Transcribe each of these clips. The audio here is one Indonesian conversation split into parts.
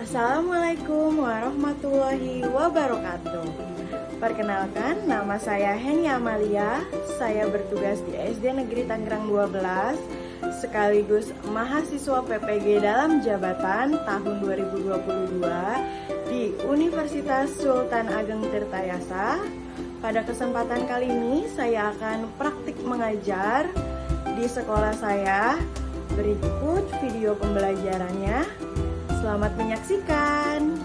Assalamualaikum warahmatullahi wabarakatuh. Perkenalkan, nama saya Heni Amalia. Saya bertugas di SD Negeri Tangerang 12, sekaligus mahasiswa PPG dalam jabatan tahun 2022 di Universitas Sultan Ageng Tirtayasa. Pada kesempatan kali ini, saya akan praktik mengajar di sekolah saya. Berikut video pembelajarannya. Selamat menyaksikan.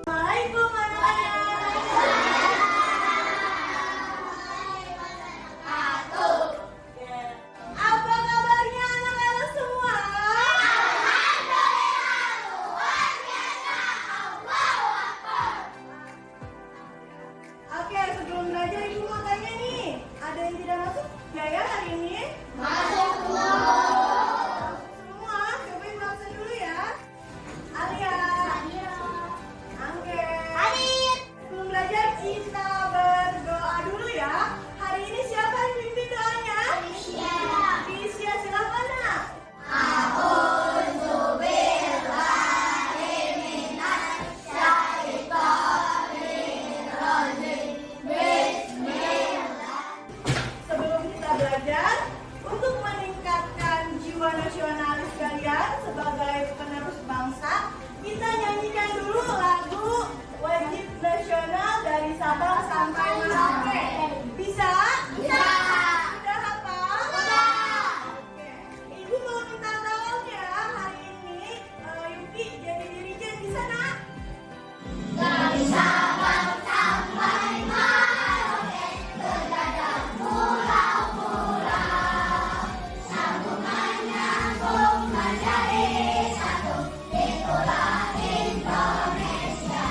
Assalamualaikum warahmatullahi. Apa kabarnya anak-anak semua? Oke, sebelum belajar ibu mau tanya nih, ada yang tidak masuk ya hari ini? Masuk semua. Semua, cobain absen dulu ya. Alia. Angge. Adit. Sebelum belajar kita berdoa dulu ya. Hari ini siapa yang pimpin doanya? Tisya, silakan nak. Sebelum kita belajar, untuk meningkatkan jiwa nasionalis kalian sebagai penerus bangsa, kita nyanyikan dulu lagu Wajib Nasional dari Sabang sampai Merauke. Bisa? Bisa. Sudah hafal? Sudah. Oke. Ibu mau minta tolong ya, hari ini Yuki jadi dirijen, bisa nak? Dari Sabang sampai Merauke, terdapat pulau-pulau, sambungan nyambung menjadi satu, itulah Indonesia.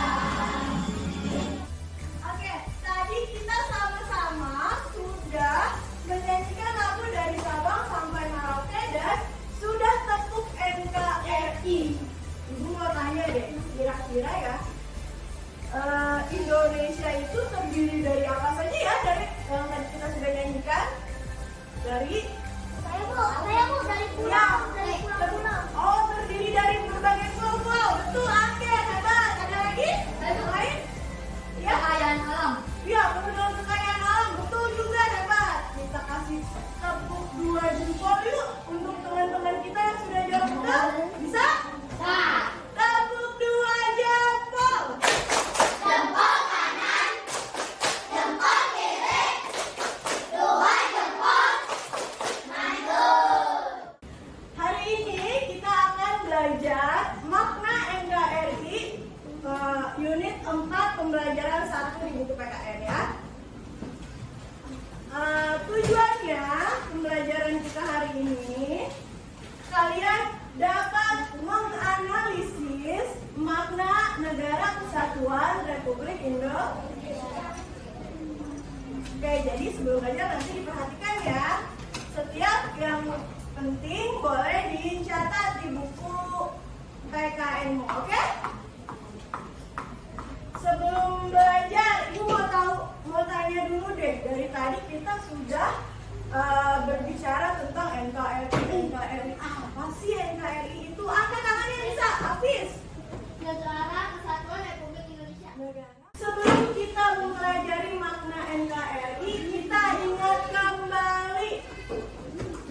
Oke, tadi kita sama-sama sudah menyanyikan lagu dari Sabang sampai Merauke dan sudah tepuk NKRI. Ibu mau tanya deh, kira-kira ya, Indonesia itu terdiri dari apa saja ya, dari yang tadi kita sudah nyanyikan? Dari Saya bu dari pulau. Oh, terdiri dari berbagai pulau-pulau. Betul, Angge, hebat. Ada lagi? Ada lain? Ya, Kekayaan alam. ya, kemudian kekayaan alam. Betul juga, hebat. Kita kasih tepuk 2 jempol yuk untuk teman-teman kita yang sudah jawab betul. Bisa? Nah, Tepuk 2 jempol. jempol kanan, jempol kiri, 2 jempol, mantul. Hari ini kita akan belajar makna NKRI unit 4 pembelajaran 1 di buku PKN ya. Tujuannya pembelajaran kita hari ini, kalian dapat menganalisis makna Negara Kesatuan Republik Indonesia. Oke, jadi sebelum belajar nanti diperhatikan ya. Setiap yang penting boleh dicatat di buku PKN-mu, oke? Sebelum belajar, ibu mau tanya dulu deh. Dari tadi kita sudah berbicara tentang NKRI. Apa sih NKRI itu? Angkat tangannya bisa, Hafiz. Negara Kesatuan Republik Indonesia. Sebelum kita mempelajari makna NKRI, kita ingat kembali.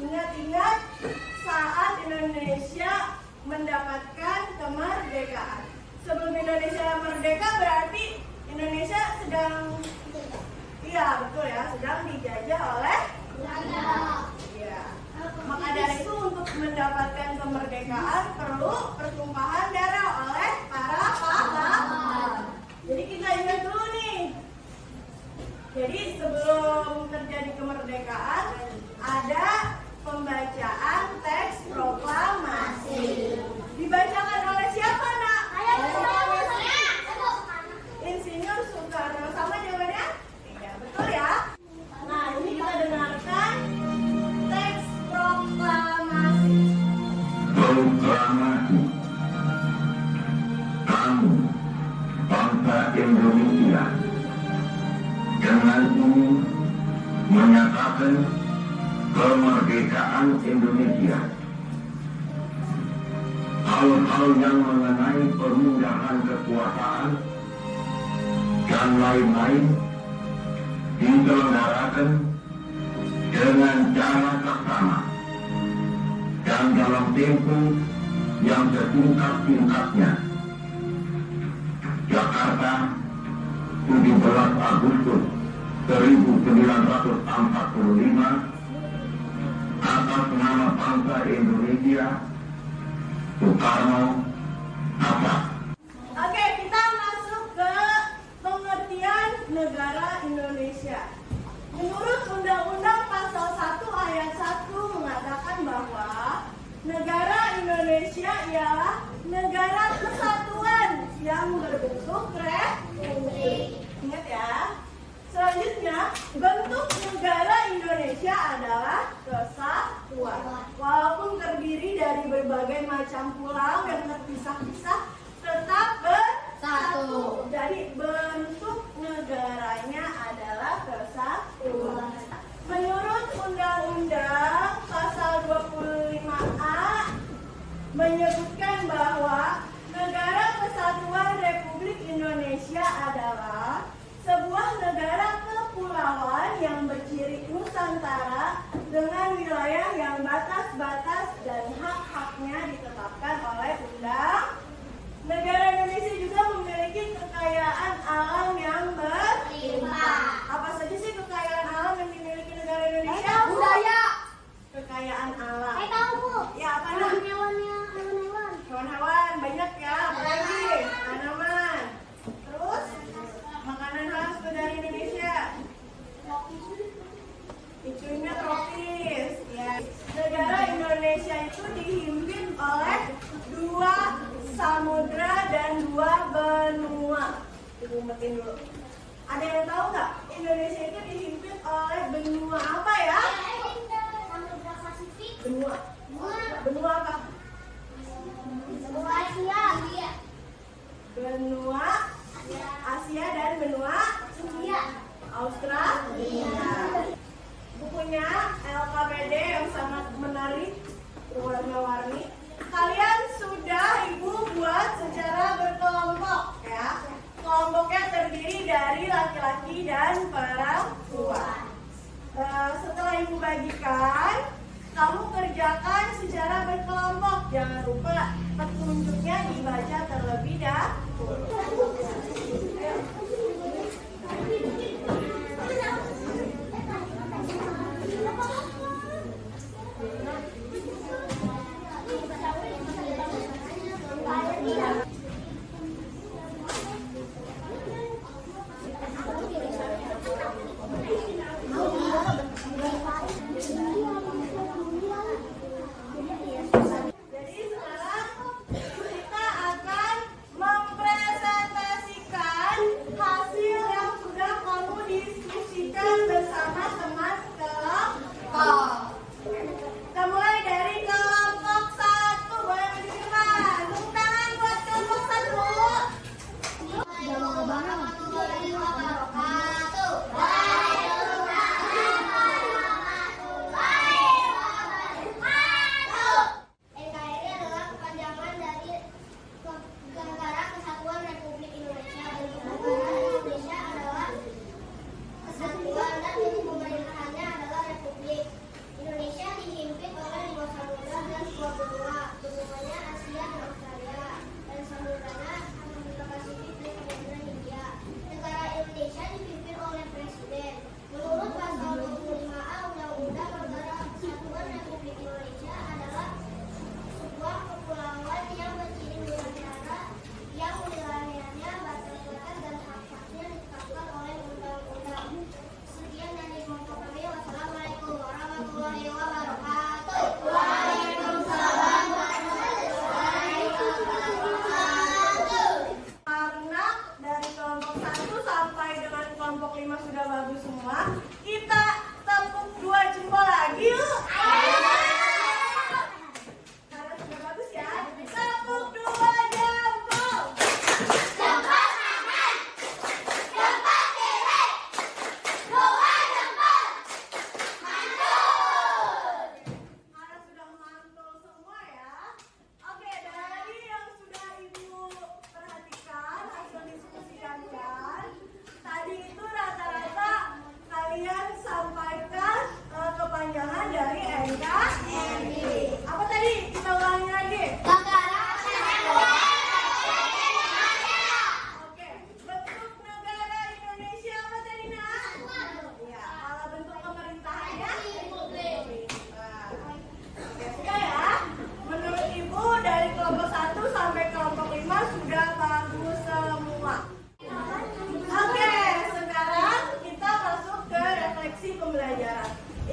Ingat-ingat saat Indonesia mendapatkan kemerdekaan. Sebelum Indonesia merdeka berarti Indonesia sedang, iya betul ya, sedang dijajah oleh Belanda. ya. Maka dari itu untuk mendapatkan kemerdekaan perlu pertumpahan darah oleh para pahlawan. Jadi kita ingat dulu nih. Jadi sebelum terjadi kemerdekaan ada pembacaan teks proklamasi. Dibacakan oleh siapa nak? Insinyur Soekarno. Sama jawabannya? Iya betul ya. menyatakan kemerdekaan Indonesia. Hal-hal yang mengenai pemindahan kekuasaan dan lain-lain diselenggarakan dengan cara seksama dan dalam tempo yang setingkat-tingkatnya. Jakarta, 17 Agustus 1945, atas nama bangsa Indonesia, Soekarno, Hatta. Oke, kita masuk ke pengertian negara Indonesia. Menurut Undang-Undang Pasal 1 Ayat 1 mengatakan bahwa negara Indonesia ialah negara kesatuan yang berbentuk republik. Ingat ya. Selanjutnya, bentuk negara Indonesia adalah kesatuan. Walaupun terdiri dari berbagai macam pulau yang terpisah-pisah, tetap bersatu. Jadi bentuk negaranya adalah kesatuan. Menurut Undang-Undang Pasal 25A menyebutkan bahwa negara kesatuan Republik Indonesia adalah sebuah negara kepulauan yang berciri Nusantara dengan wilayah yang batas-batas dan hak-haknya ditetapkan oleh undang. Negara Indonesia juga memiliki kekayaan alam yang berlimpah. Apa saja sih kekayaan alam yang dimiliki negara Indonesia? Budaya. Kekayaan alam. Tahu Bu. Ya, apa namanya? Hewan-hewan. Hewan-hewan banyak ya, apalagi tanaman. Terus makanan khas dari Indonesia. Iklimnya tropis. Ya. Negara Indonesia itu dihimpin oleh 2 samudra dan 2 benua. Diumpetin dulu. Ada yang tahu nggak? Indonesia itu dihimpin oleh benua apa ya? Samudra Pasifik. Benua. Benua apa? Benua Asia. Benua Asia dan benua India. Australia. Bukunya LKPD yang sangat menarik, warna-warni. Kalian sudah Ibu buat secara berkelompok ya. Kelompoknya terdiri dari laki-laki dan perempuan. Setelah Ibu bagikan, kamu kerjakan secara berkelompok. Jangan lupa petunjuknya dibaca terlebih dahulu. Jadi sekarang kita akan mempresentasikan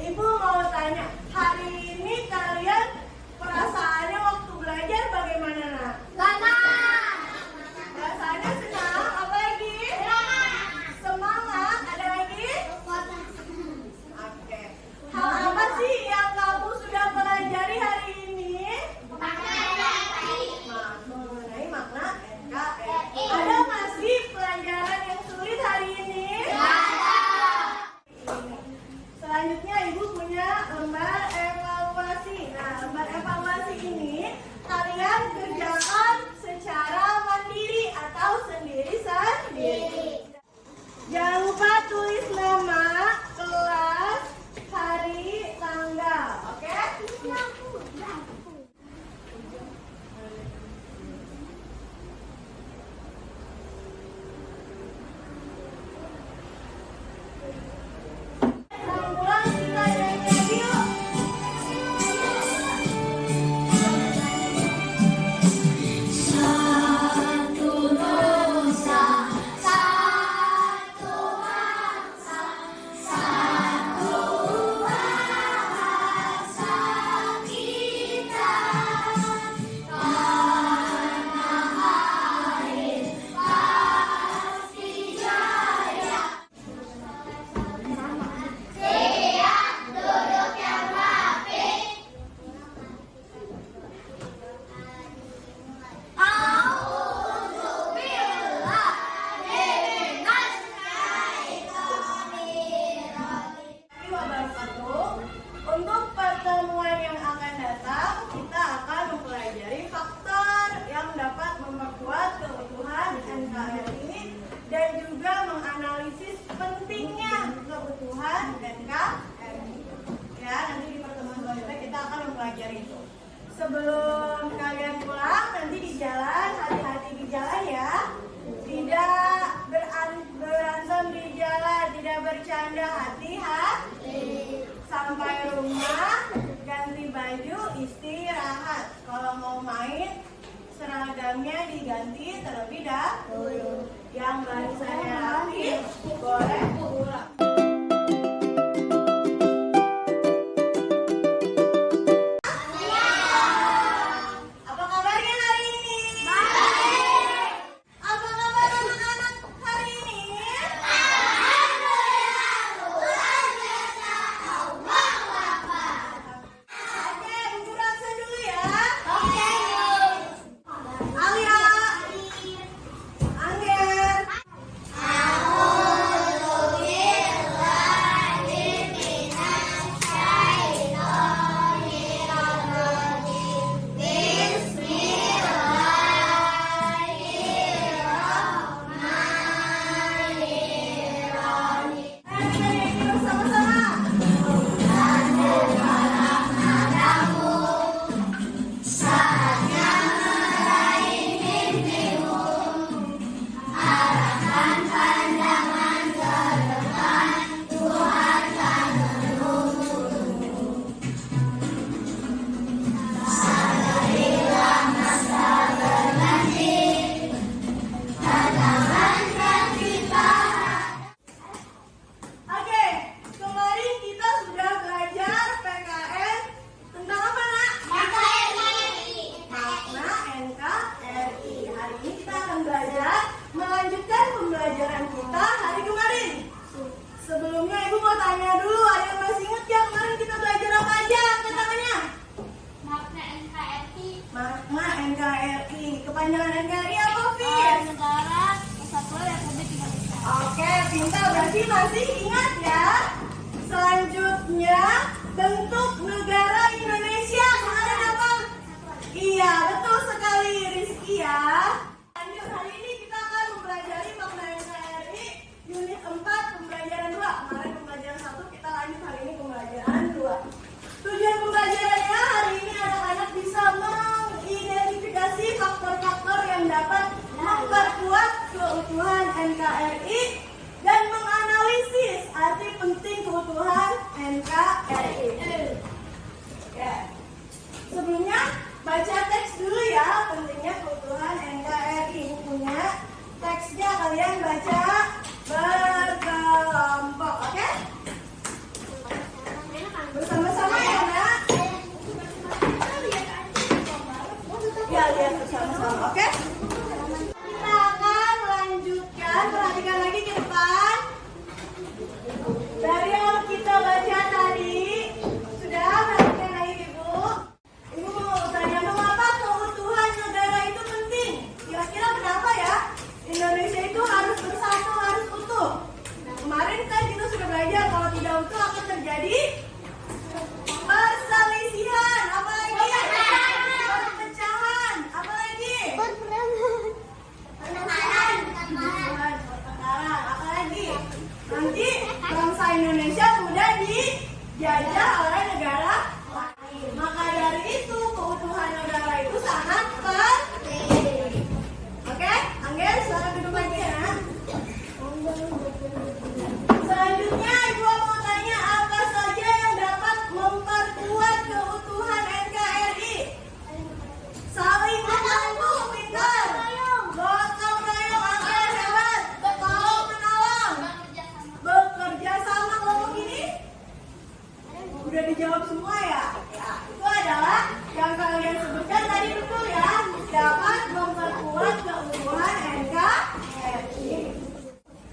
Ibu mau tanya, hari ini kalian perasaannya waktu belajar bagaimana, Nak? Perasaannya senang, apa lagi? Semangat, ada lagi? Oke. Hal apa sih yang kamu sudah pelajari hari ini? Mengenai makna NKRI. Ada nggak sih pelajaran yang sulit hari ini? Selanjutnya Ibu punya lembar evaluasi. Nah, lembar evaluasi ini kalian kerjakan secara mandiri atau sendiri-sendiri. Jangan lupa tulis nama, kelas, hari, tanggal. Oke? Pulang kita nyanyi yuk. Untuk pertemuan yang akan datang, kita akan mempelajari faktor yang dapat memperkuat keutuhan NKRI dan juga menganalisis pentingnya keutuhan NKRI. Ya, nanti di pertemuan selanjutnya kita akan mempelajari itu. Sebelum kalian pulang, nanti di jalan, hati-hati di jalan ya. Tidak berantem di jalan, tidak bercanda, hati-hati. Sampai rumah, ganti baju, istirahat. Kalau mau main, seragamnya diganti terlebih dahulu. Yang barisannya rapi, boleh pulang. Apa kabarnya hari ini? Baik. Apa kabar anak-anak hari ini? Oke, Ibu Raksa dulu ya. Alia, Angger. Sama-sama. Oke, kemarin kita sudah belajar PKN tentang apa, Nak? Makna NKRI. Hari ini kita akan belajar melanjutkan pembelajaran kita hari kemarin. Sebelumnya Ibu mau tanya dulu, ada yang masih ingat ya kemarin kita belajar apa aja? Angkat tangannya. Makna NKRI. Kepanjangan NKRI apa, Fis? Oke, pintar. Berarti masih ingat ya. Selanjutnya, bentuk negara Indonesia kemarin apa? Iya, betul sekali Rizky ya. Lanjut, hari ini kita akan mempelajari makna NKRI unit 4 pembelajaran 2. Kemarin pembelajaran 1, kita lanjut hari ini pembelajaran 2. Tujuan pembelajarannya hari ini anak-anak bisa mengidentifikasi faktor-faktor yang dapat memperkuat keutuhan NKRI dan menganalisis dijajah oleh negara lain. Maka dari itu keutuhan negara itu sangat penting. Oke, Angger, silakan duduk lagi ya. Selanjutnya Ibu mau tanya apa saja yang dapat memperkuat keutuhan NKRI? Saling membantu, pintar. Gotong royong, Angger, hebat. Tolong menolong. Bekerja sama kelompok ini? Udah dijawab semua ya? Ya, itu adalah yang kalian sebutkan tadi betul ya. Dapat memperkuat keutuhan NKRI.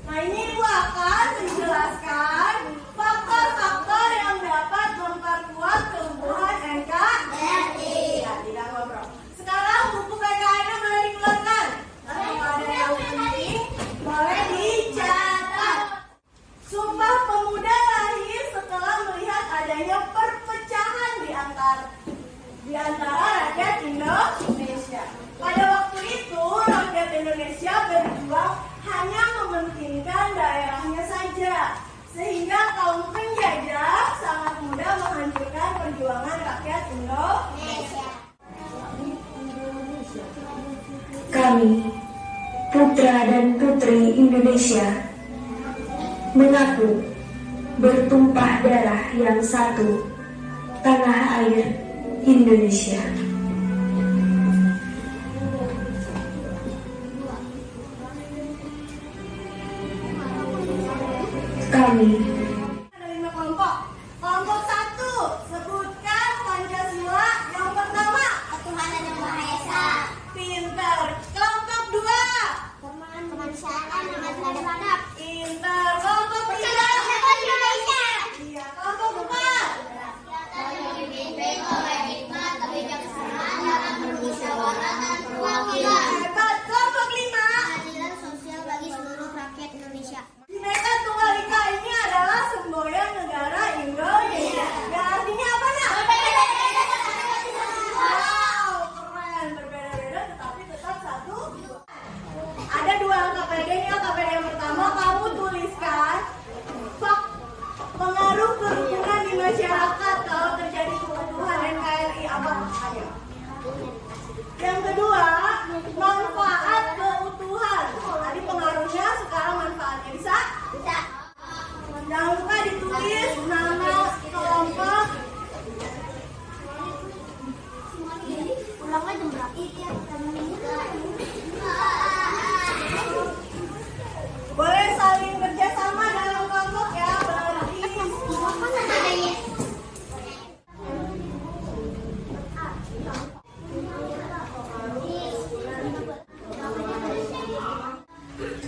Nah, ini Ibu akan menjelaskan faktor-faktor yang dapat memperkuat keutuhan NKRI. Ya, tidak ngobrol. Sekarang buku PKN-nya boleh dikeluarkan. Kalau ada yang penting, boleh dicatat. Sumpah Pemuda lahir setelah melihat adanya perpecahan di antara rakyat Indonesia. Pada waktu itu, rakyat Indonesia berjuang hanya mementingkan daerahnya saja, sehingga kaum penjajah sangat mudah menghancurkan perjuangan rakyat Indonesia. Kami, putra dan putri Indonesia, mengaku bertumpah darah yang satu, tanah air Indonesia. Kami Ada 5 kelompok. Kelompok 1, sebutkan Pancasila yang pertama. Ketuhanan yang Maha Esa. Pintar. Kelompok 2. Kemanusiaan yang adil dan beradab. Pintar. Kelompok 3. Indonesia. Iya, kelompok 4. Yang dipimpin oleh hikmat, kebijaksanaan, dalam bermusyawarah dan perwakilan. Hebat. Kelompok 5. Keadilan sosial bagi seluruh rakyat Indonesia. Bhinneka Tunggal Ika ini adalah semboyan negara Indonesia. Yang artinya apa nak? Wow, keren. Berbeda-beda tetapi tetap satu. Ada 2 KPD-nya. KPD yang pertama kamu tuliskan pengaruh kerukunan di masyarakat kalau terjadi keutuhan NKRI apa aja. Yang kedua, manfaat keutuhan. Tadi pengaruhnya, sekarang manfaatnya bisa? Bisa. Jangan lupa ditulis nama kelompok. Pulangnya jam berapa? Boleh saling kerjasama dalam kelompok ya. Berarti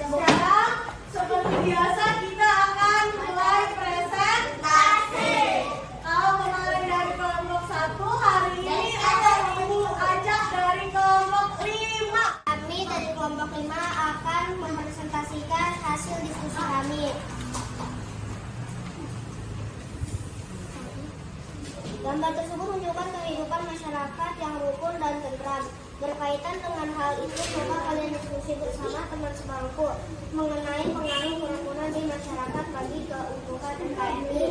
sekarang seperti biasa kita akan mulai presentasi. Kalau kemarin dari kelompok 1, hari ini ada Ibu ajak dari kelompok 5. Kami dari kelompok 5 akan mempresentasikan hasil diskusi kami. Gambar tersebut menunjukkan kehidupan masyarakat yang rukun dan tentram. Berkaitan dengan hal itu, maka kalian diskusi bersama teman sebangku mengenai pengaruh kerukunan di masyarakat bagi keutuhan NKRI.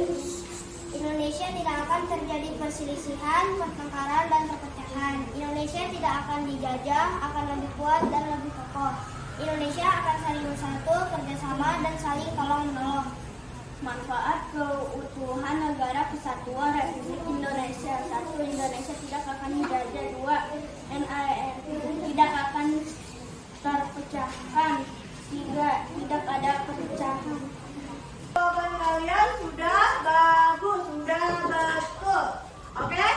Indonesia tidak akan terjadi perselisihan, pertengkaran, dan perpecahan. Indonesia tidak akan dijajah, akan lebih kuat dan lebih kokoh. Indonesia akan saling bersatu, kerjasama, dan saling tolong-menolong. Manfaat keutuhan negara kesatuan Republik Indonesia. 1. Indonesia tidak akan dijajah. 2. NKRI tidak akan terpecahkan. 3. Tidak ada perpecahan. Jawaban kalian sudah bagus, sudah betul. Oke?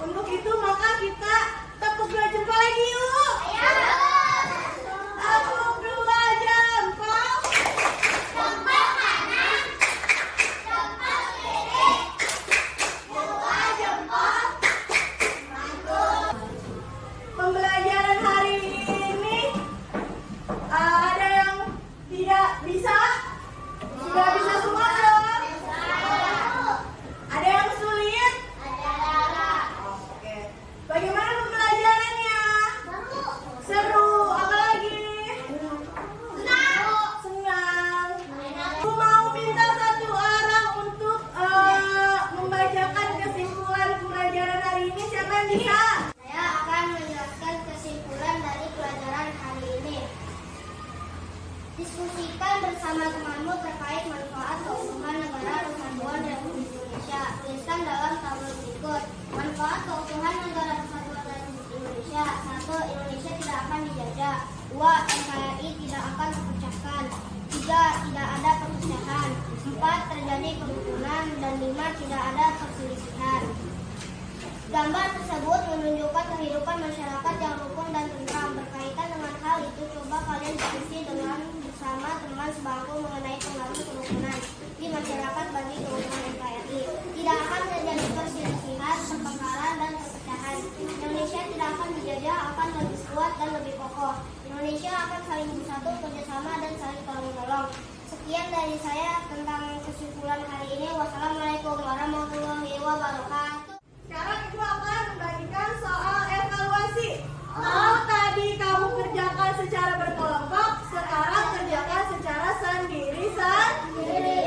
Untuk itu maka kita tepuk 2 jempol lagi yuk. Tepuk 2 jempol. Jempol kanan, jempol kiri, 2 jempol. Mantul. Pembelajaran hari ini ada yang tidak bisa? Sudah bisa semua dong? dituliskan dalam tabel berikut. Manfaat keutuhan negara kesatuan Republik Indonesia. 1. Indonesia tidak akan dijajah. 2. NKRI tidak akan terpecahkan. 3. Tidak ada perpecahan. 4. Terjadi kerukunan. Dan 5. Tidak ada perselisihan. Gambar tersebut menunjukkan kehidupan masyarakat yang rukun dan tentram. Berkaitan dengan hal itu, coba kalian diskusi dengan bersama teman sebangku mengenai pengaruh kerukunan di masyarakat bagi keutuhan NKRI. Tidak akan terjadi perselisihan, pertengkaran, dan perpecahan. Indonesia tidak akan dijajah, akan lebih kuat dan lebih kokoh. Indonesia akan saling bersatu, kerjasama, dan saling tolong-menolong. Sekian dari saya tentang kesimpulan hari ini. Wassalamualaikum warahmatullahi wabarakatuh. Sekarang Ibu akan membagikan soal evaluasi. Kalau tadi kamu kerjakan secara berkelompok, sekarang kerjakan secara sendiri-sendiri.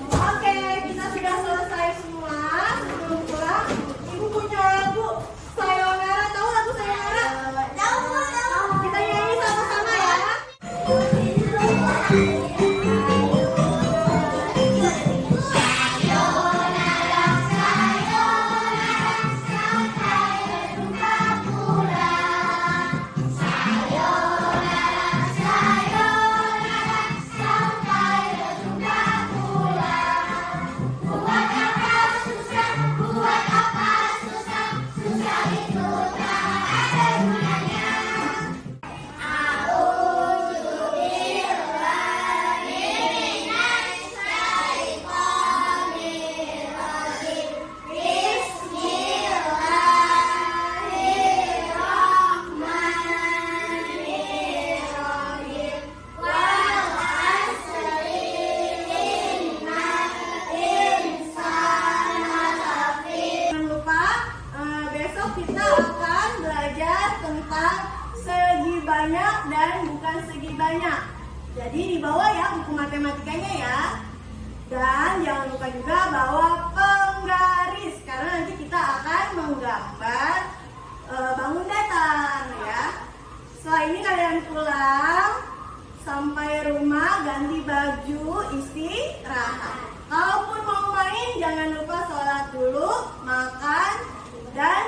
Oke, kita sudah selesai semua. Sebelum pulang, Ibu punya lagu Sayonara. Tahu lagu Sayonara? Tahu. Kita nyanyi sama-sama ya. Kita akan belajar tentang segi banyak dan bukan segi banyak. Jadi di bawah ya buku matematikanya ya. Dan jangan lupa juga bawa penggaris karena nanti kita akan menggambar bangun datar ya. Setelah ini kalian pulang sampai rumah ganti baju istirahat. Kalaupun mau main jangan lupa sholat dulu, makan dan